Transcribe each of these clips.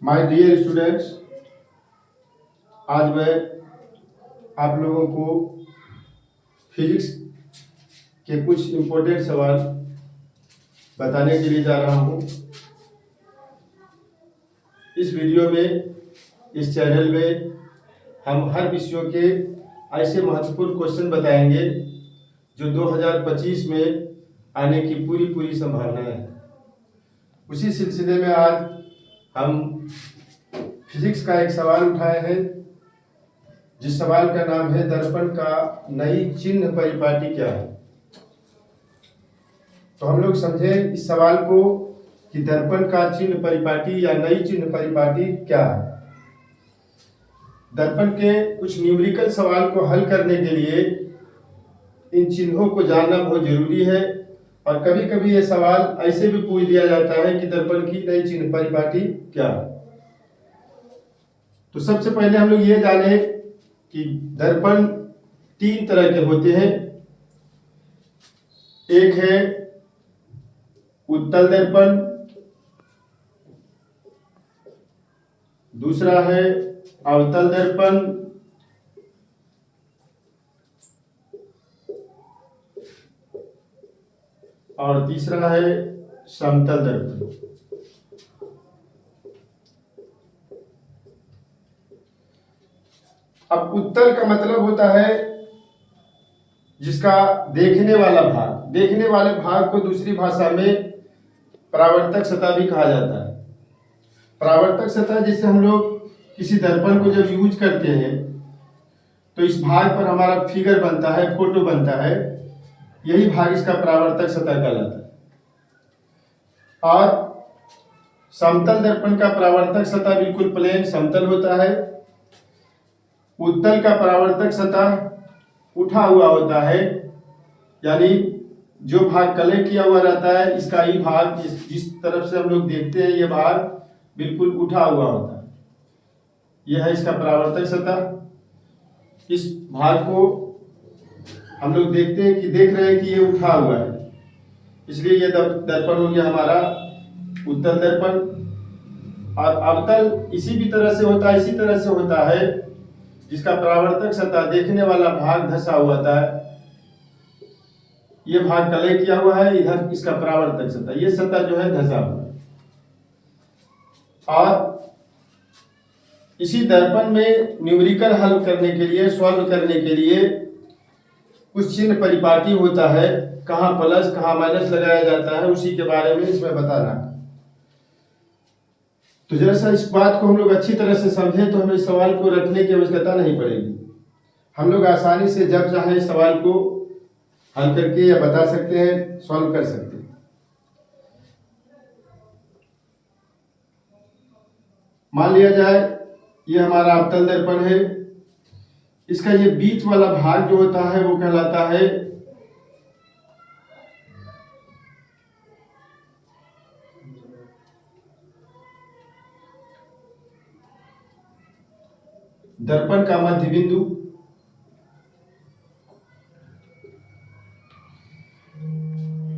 My dear students, आज मैं आप लोगों को फिजिक्स के कुछ इम्पोर्टेंट सवाल बताने के लिए जा रहा हूँ। इस वीडियो में, इस चैनल में हम हर विषयों के ऐसे महत्वपूर्ण क्वेश्चन बताएंगे जो 2025 में आने की पूरी संभावना है। उसी सिलसिले में आज हम फिजिक्स का एक सवाल उठाए हैं, जिस सवाल का नाम है दर्पण का नई चिन्ह परिपाटी क्या है। तो हम लोग समझे इस सवाल को कि दर्पण का चिन्ह परिपाटी या नई चिन्ह परिपाटी क्या है। दर्पण के कुछ न्यूमेरिकल सवाल को हल करने के लिए इन चिन्हों को जानना बहुत जरूरी है, और कभी कभी ये सवाल ऐसे भी पूछ दिया जाता है कि दर्पण की नई चिन्ह परिपाटी क्या है। तो सबसे पहले हम लोग ये जाने कि दर्पण तीन तरह के होते हैं। एक है उत्तल दर्पण, दूसरा है अवतल दर्पण, और तीसरा है समतल दर्पण। अब उत्तल का मतलब होता है जिसका देखने वाला भाग, देखने वाले भाग को दूसरी भाषा में परावर्तक सतह भी कहा जाता है। परावर्तक सतह जिससे हम लोग किसी दर्पण को जब यूज करते हैं तो इस भाग पर हमारा फिगर बनता है, फोटो बनता है, यही भाग इसका परावर्तक सतह कहलाता है। और समतल दर्पण का परावर्तक सतह बिल्कुल प्लेन समतल होता है। उत्तल का परावर्तक सतह उठा हुआ होता है, यानी जो भाग कलर किया हुआ रहता है इसका ही भाग, जिस तरफ से हम लोग देखते हैं ये भाग बिल्कुल उठा हुआ होता है। यह है इसका परावर्तक सतह। इस भाग को हम लोग देखते हैं कि देख रहे हैं कि ये उठा हुआ है, इसलिए ये दर्पण हो गया हमारा उत्तल दर्पण। और अवतल इसी भी तरह से होता है, इसी तरह से होता है जिसका परावर्तक सतह देखने वाला भाग धंसा हुआ था, ये भाग कलय किया हुआ है, इधर इसका परावर्तक सतह, ये सतह जो है धंसा हुआ है। और इसी दर्पण में न्यूमेरिकल हल करने के लिए, सॉल्व करने के लिए कुछ चिन्ह परिपाटी होता है, कहाँ प्लस कहाँ माइनस लगाया जाता है, उसी के बारे में इसमें बताना है। तो जैसा इस बात को हम लोग अच्छी तरह से समझें तो हमें इस सवाल को रखने की आवश्यकता नहीं पड़ेगी। हम लोग आसानी से जब चाहे इस सवाल को हल करके या बता सकते हैं, सॉल्व कर सकते हैं। मान लिया जाए ये हमारा अवतल दर्पण है, इसका ये बीच वाला भाग जो होता है वो कहलाता है दर्पण का मध्य बिंदु।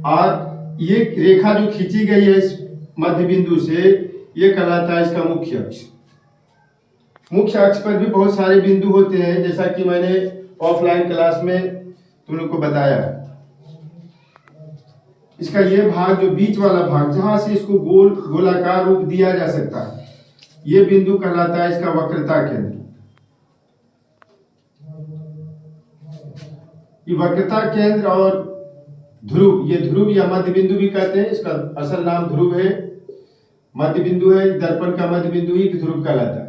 और ये रेखा जो खींची गई है इस मध्य बिंदु से, ये कहलाता है इसका मुख्य अक्ष। मुख्य अक्ष पर भी बहुत सारे बिंदु होते हैं, जैसा कि मैंने ऑफलाइन क्लास में तुम लोग को बताया। इसका ये भाग जो बीच वाला भाग, जहां से इसको गोलाकार रूप दिया जा सकता है, ये बिंदु कहलाता है इसका वक्रता केंद्र। ये वक्रता केंद्र और ध्रुव, ये ध्रुव या मध्य बिंदु भी कहते हैं, इसका असल नाम ध्रुव है, मध्य बिंदु है। दर्पण का मध्य बिंदु ही ध्रुव कहलाता है।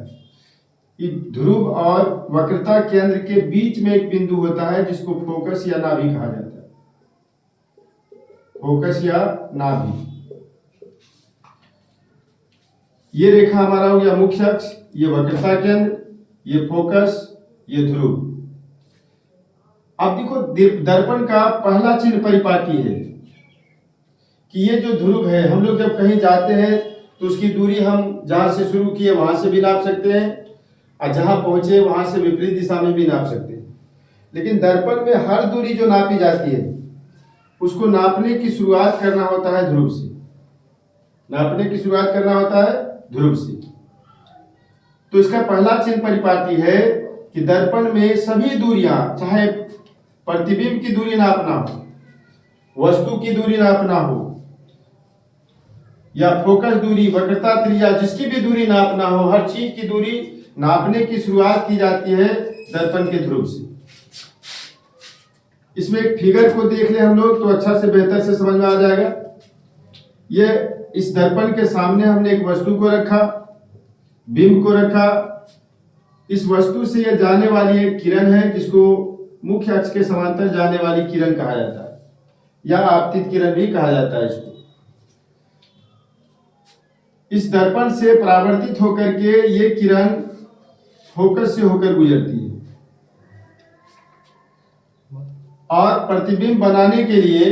ये ध्रुव और वक्रता केंद्र के बीच में एक बिंदु होता है जिसको फोकस या नाभि कहा जाता है। फोकस या नाभि। ये रेखा हमारा हो गया मुख्य अक्ष, ये वक्रता केंद्र, ये फोकस, ये ध्रुव। अब देखो दर्पण का पहला चिन्ह परिपाटी है कि ये जो ध्रुव है, हम लोग जब कहीं जाते हैं तो उसकी दूरी हम जहां से शुरू किए वहां से भी नाप सकते हैं, और जहां पहुंचे वहां से विपरीत दिशा में भी नाप सकते हैं। लेकिन दर्पण में हर दूरी जो नापी जाती है उसको नापने की शुरुआत करना होता है ध्रुव से। नापने की शुरुआत करना होता है ध्रुव से। तो इसका पहला चिन्ह परिपाटी है कि दर्पण में सभी दूरियां, चाहे प्रतिबिंब की दूरी नापना हो, वस्तु की दूरी नापना हो, या फोकस दूरी, वक्रता त्रिज्या, जिसकी भी दूरी नापना हो, हर चीज की दूरी नापने की शुरुआत की जाती है दर्पण के ध्रुव से। इसमें एक फिगर को देख ले हम लोग तो अच्छा से बेहतर से समझ में आ जाएगा। ये इस दर्पण के सामने हमने एक वस्तु को रखा, बिंब को रखा। इस वस्तु से यह जाने वाली एक किरण है जिसको मुख्य अक्ष के समांतर जाने वाली किरण कहा जाता है, या आपतित किरण भी कहा जाता है इसको। इस दर्पण से परावर्तित होकर के ये किरण फोकस से होकर गुजरती है, और प्रतिबिंब बनाने के लिए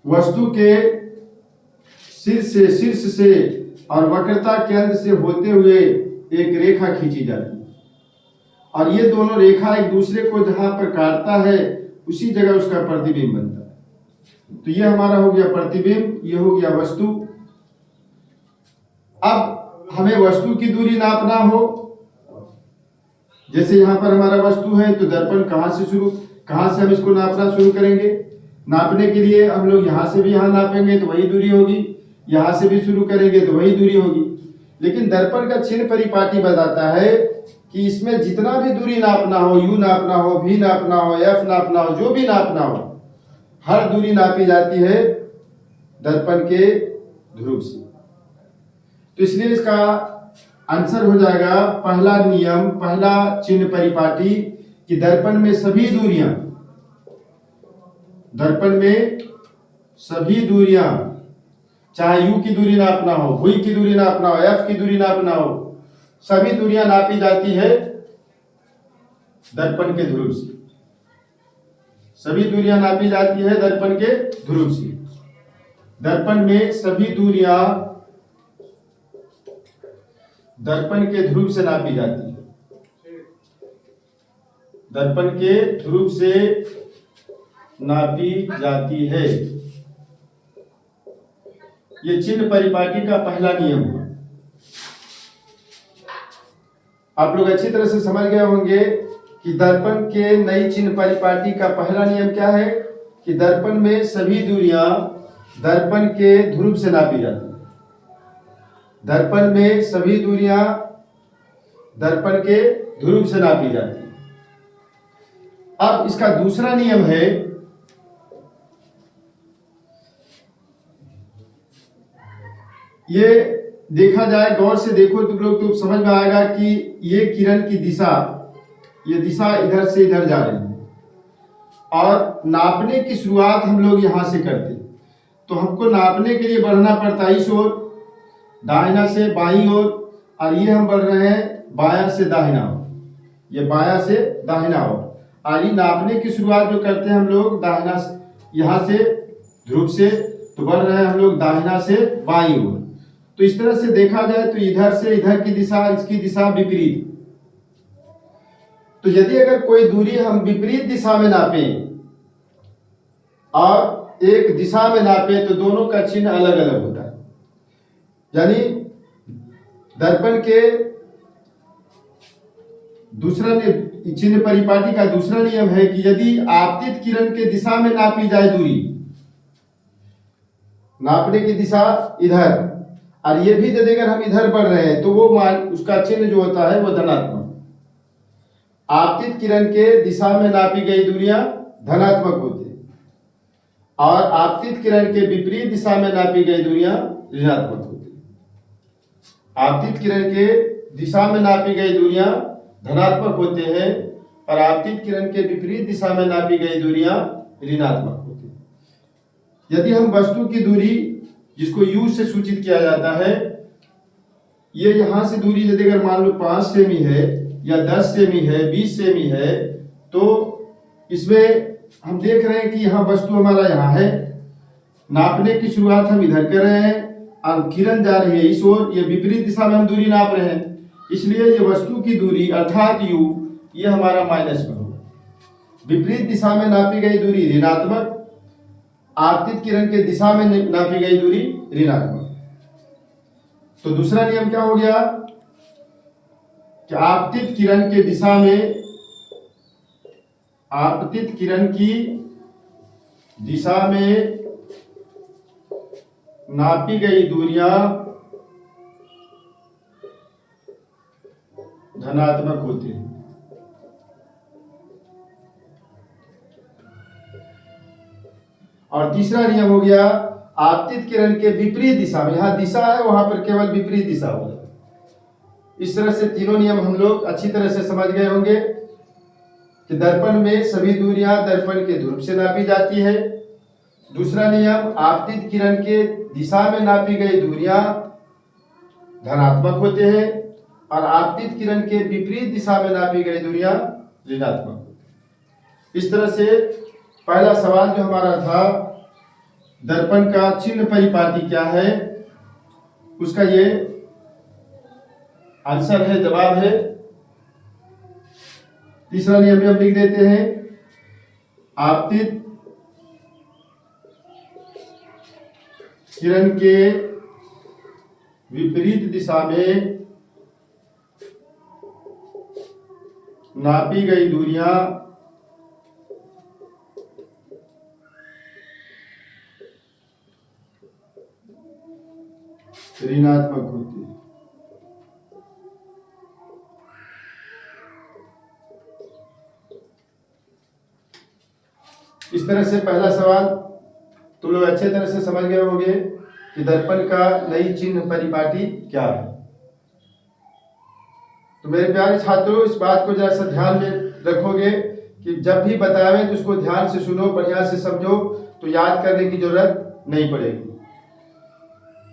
वस्तु के शीर्ष से और वक्रता केंद्र से होते हुए एक रेखा खींची जाती है, और ये दोनों रेखा एक दूसरे को जहां पर काटता है उसी जगह उसका प्रतिबिंब बनता है। तो ये हमारा हो गया प्रतिबिंब, ये हो गया वस्तु। अब हमें वस्तु की दूरी नापना हो, जैसे यहां पर हमारा वस्तु है तो दर्पण कहां से हम इसको नापना शुरू करेंगे। नापने के लिए हम लोग यहां से भी यहां नापेंगे तो वही दूरी होगी, यहां से भी शुरू करेंगे तो वही दूरी होगी। लेकिन दर्पण का चिन्ह परिपाटी बताता है कि इसमें जितना भी दूरी नापना हो, यू नापना हो, भी नापना हो, एफ नापना हो, जो भी नापना हो, हर दूरी नापी जाती है दर्पण के ध्रुव से। तो इसलिए इसका आंसर हो जाएगा पहला नियम, पहला चिन्ह परिपाटी कि दर्पण में सभी दूरियां, चाहे यू की दूरी नापना हो, वी की दूरी नापना हो, एफ की दूरी नापना हो, सभी दूरियां नापी जाती है दर्पण के ध्रुव से। सभी दूरियां नापी जाती है दर्पण के ध्रुव से। दर्पण में सभी दूरियां दर्पण के ध्रुव से नापी जाती है। दर्पण के ध्रुव से नापी जाती है। ये चिन्ह परिपाटी का पहला नियम है। आप लोग अच्छी तरह से समझ गए होंगे कि दर्पण के नई चिन्ह परिपाटी का पहला नियम क्या है कि दर्पण में सभी दूरियां दर्पण के ध्रुव से नापी जाती है। दर्पण में सभी दूरियां दर्पण के ध्रुव से नापी जाती है। अब इसका दूसरा नियम है ये देखा जाए, गौर से देखो तुम लोग तो समझ में आएगा कि ये किरण की दिशा, ये दिशा इधर से इधर जा रही है, और नापने की शुरुआत हम लोग यहां से करते हैं। तो हमको नापने के लिए बढ़ना पड़ता है इस ओर, दाहिना से बाईं ओर, और ये हम बढ़ रहे हैं बायां से दाहिना ओर, ये बायां से दाहिना ओर। और ये नापने की शुरुआत जो करते हैं हम लोग दाहिना से, यहाँ से ध्रुव से, तो बढ़ रहे हैं हम लोग दाहिना से बाईं ओर। तो इस तरह से देखा जाए तो इधर से इधर की दिशा, इसकी दिशा विपरीत। तो यदि अगर कोई दूरी हम विपरीत दिशा में नापें और एक दिशा में नापें तो दोनों का चिन्ह अलग अलग होता है। यानी दर्पण के दूसरा चिन्ह परिपाटी का दूसरा नियम है कि यदि आपतित किरण के दिशा में नापी जाए दूरी, नापने की दिशा इधर, और ये भी यदि अगर हम इधर बढ़ रहे हैं तो वो मान, उसका चिन्ह जो होता है वो धनात्मक। आपतित किरण के दिशा में नापी गई दूरियां धनात्मक होती है, और आपतित किरण के विपरीत दिशा में नापी गई दूरियां ऋणात्मक होती है। आपतित किरण के दिशा में नापी गई दूरियां धनात्मक होते हैं, और आपतित किरण के विपरीत दिशा में नापी गई दूरियां ऋणात्मक होती है। यदि हम वस्तु की दूरी, जिसको u से सूचित किया जाता है, ये यहां से दूरी यदि अगर मान लो 5 सेमी है या 10 सेमी है, 20 सेमी है, तो इसमें हम देख रहे हैं कि यहाँ वस्तु हमारा यहाँ है, नापने की शुरुआत हम इधर कर रहे हैं, और किरण जा रही है इस ओर, ये विपरीत दिशा में हम दूरी नाप रहे हैं। इसलिए ये वस्तु की दूरी अर्थात u, ये हमारा माइनस में होगा। विपरीत दिशा में नापी गई दूरी ऋणात्मक, आपतित किरण के दिशा में नापी गई दूरी ऋणात्मक। तो दूसरा नियम क्या हो गया कि आपतित किरण के दिशा में, आपतित किरण की दिशा में नापी गई दूरियां धनात्मक होती हैं। और तीसरा नियम हो गया आपतित किरण के विपरीत दिशा में, यहां दिशा है वहां पर केवल विपरीत दिशा होगा। इस तरह से तीनों नियम हम लोग अच्छी तरह से समझ गए होंगे कि दर्पण में सभी दूरियां दर्पण के ध्रुव से नापी जाती है। दूसरा नियम आपतित किरण के दिशा में नापी गई दूरियां धनात्मक होते हैं और आपतित किरण के विपरीत दिशा में नापी गई दूरियां ऋणात्मक होती हैं। इस तरह से पहला सवाल जो हमारा था दर्पण का चिन्ह परिपाटी क्या है, उसका ये आंसर है, जवाब है। तीसरा नियम भी हम लिख देते हैं, आपतित किरण के विपरीत दिशा में नापी गई दूरियां ऋणात्मक होती है। इस तरह से पहला सवाल तुम लोग अच्छे तरह से समझ गए होंगे कि दर्पण का नई चिन्ह परिपाटी क्या है। तो मेरे प्यारे छात्रों, इस बात को जरा सा ध्यान में रखोगे कि जब भी बतावें तो उसको ध्यान से सुनो, बढ़िया से समझो, तो याद करने की जरूरत नहीं पड़ेगी।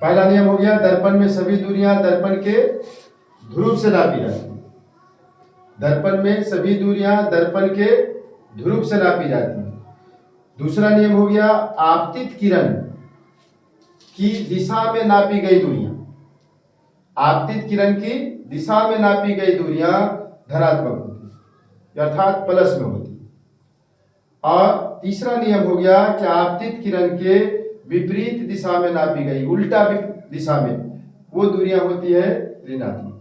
पहला नियम हो गया दर्पण में सभी दूरियां दर्पण के ध्रुव से नापी जाती हैं। दर्पण में सभी दूरियां दर्पण के ध्रुव से नापी जाती हैं। दूसरा नियम हो गया आपतित किरण की दिशा में नापी गई दूरियां, आपतित किरण की दिशा में नापी गई दूरियां धनात्मक होती है, अर्थात प्लस में होती है। और तीसरा नियम हो गया कि आपतित किरण के विपरीत दिशा में नापी गई, उल्टा दिशा में, वो दूरियां होती है ऋणात्मक।